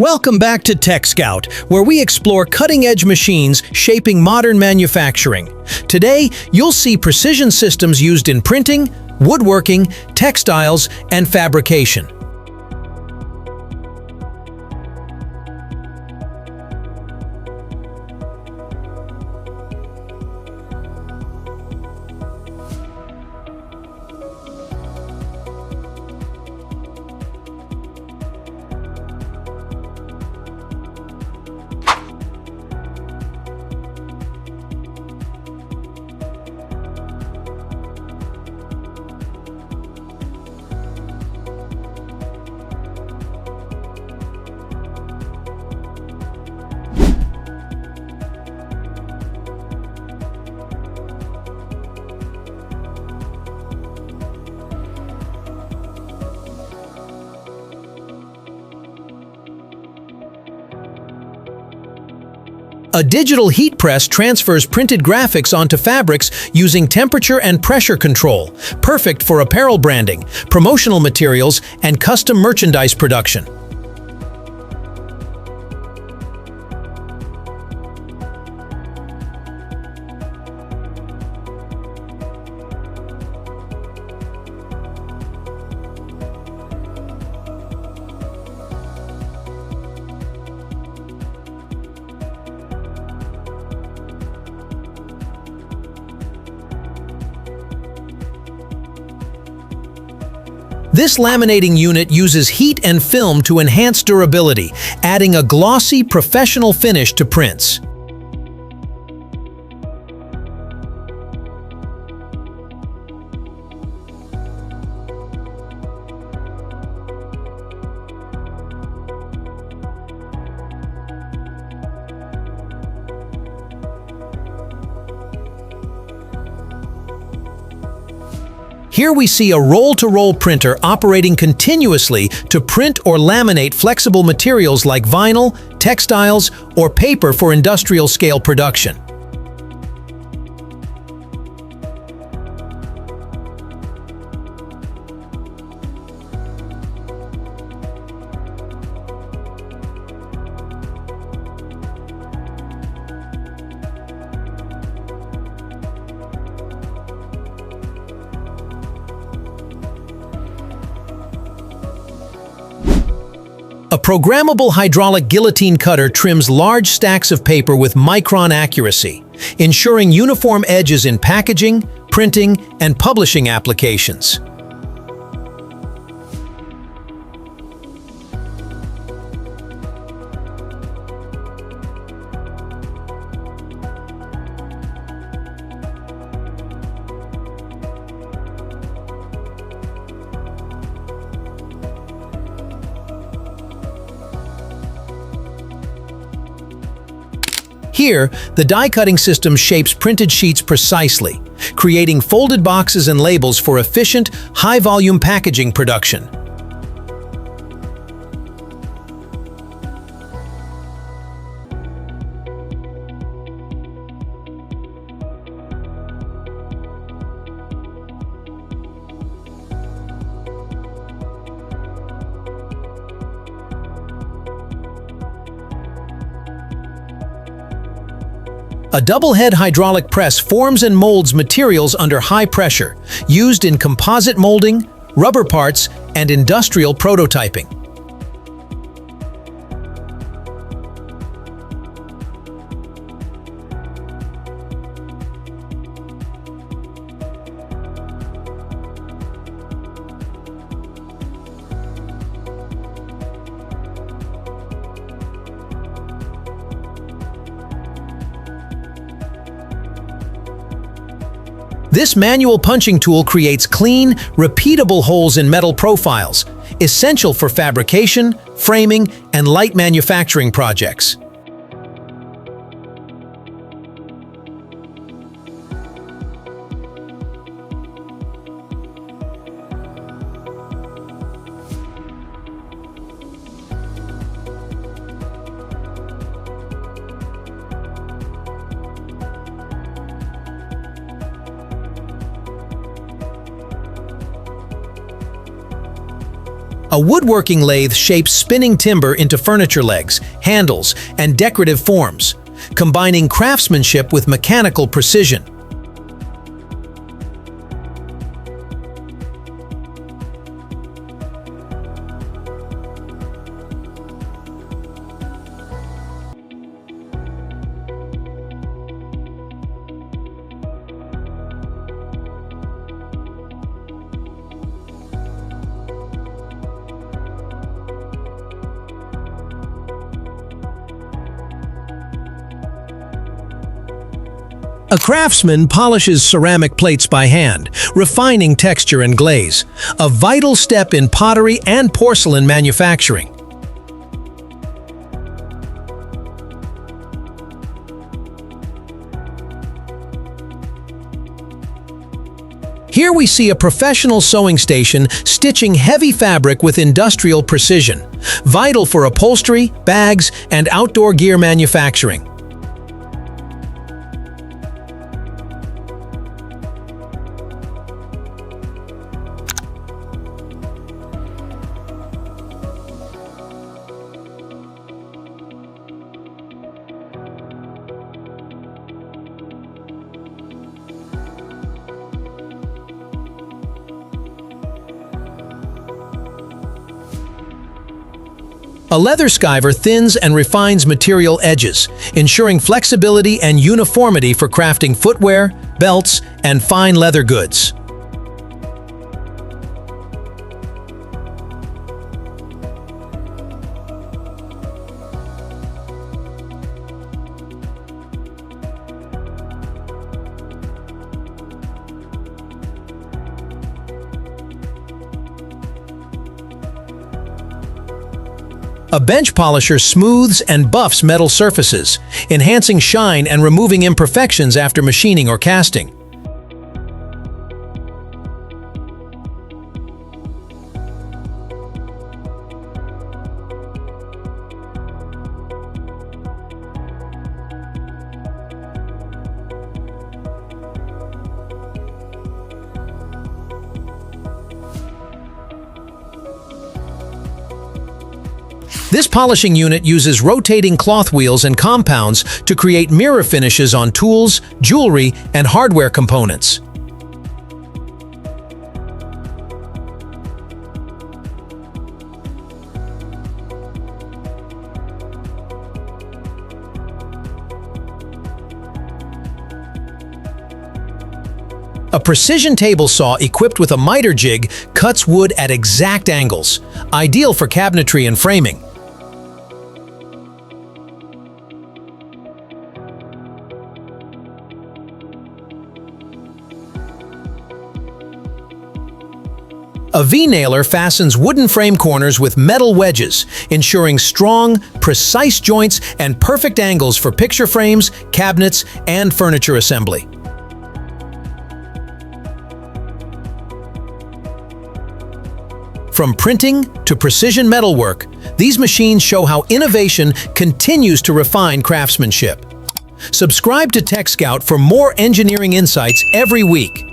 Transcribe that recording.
Welcome back to Tech Scout, where we explore cutting-edge machines shaping modern manufacturing. Today, you'll see precision systems used in printing, woodworking, textiles, and fabrication. A digital heat press transfers printed graphics onto fabrics using temperature and pressure control, perfect for apparel branding, promotional materials, and custom merchandise production. This laminating unit uses heat and film to enhance durability, adding a glossy, professional finish to prints. Here we see a roll-to-roll printer operating continuously to print or laminate flexible materials like vinyl, textiles, or paper for industrial-scale production. A programmable hydraulic guillotine cutter trims large stacks of paper with micron accuracy, ensuring uniform edges in packaging, printing, and publishing applications. Here, the die-cutting system shapes printed sheets precisely, creating folded boxes and labels for efficient, high-volume packaging production. A double-head hydraulic press forms and molds materials under high pressure, used in composite molding, rubber parts, and industrial prototyping. This manual punching tool creates clean, repeatable holes in metal profiles, essential for fabrication, framing, and light manufacturing projects. A woodworking lathe shapes spinning timber into furniture legs, handles, and decorative forms, combining craftsmanship with mechanical precision. A craftsman polishes ceramic plates by hand, refining texture and glaze, a vital step in pottery and porcelain manufacturing. Here we see a professional sewing station stitching heavy fabric with industrial precision, vital for upholstery, bags, and outdoor gear manufacturing. A leather skiver thins and refines material edges, ensuring flexibility and uniformity for crafting footwear, belts, and fine leather goods. A bench polisher smooths and buffs metal surfaces, enhancing shine and removing imperfections after machining or casting. This polishing unit uses rotating cloth wheels and compounds to create mirror finishes on tools, jewelry, and hardware components. A precision table saw equipped with a miter jig cuts wood at exact angles, ideal for cabinetry and framing. A V-nailer fastens wooden frame corners with metal wedges, ensuring strong, precise joints and perfect angles for picture frames, cabinets, and furniture assembly. From printing to precision metalwork, these machines show how innovation continues to refine craftsmanship. Subscribe to Tech Scout for more engineering insights every week.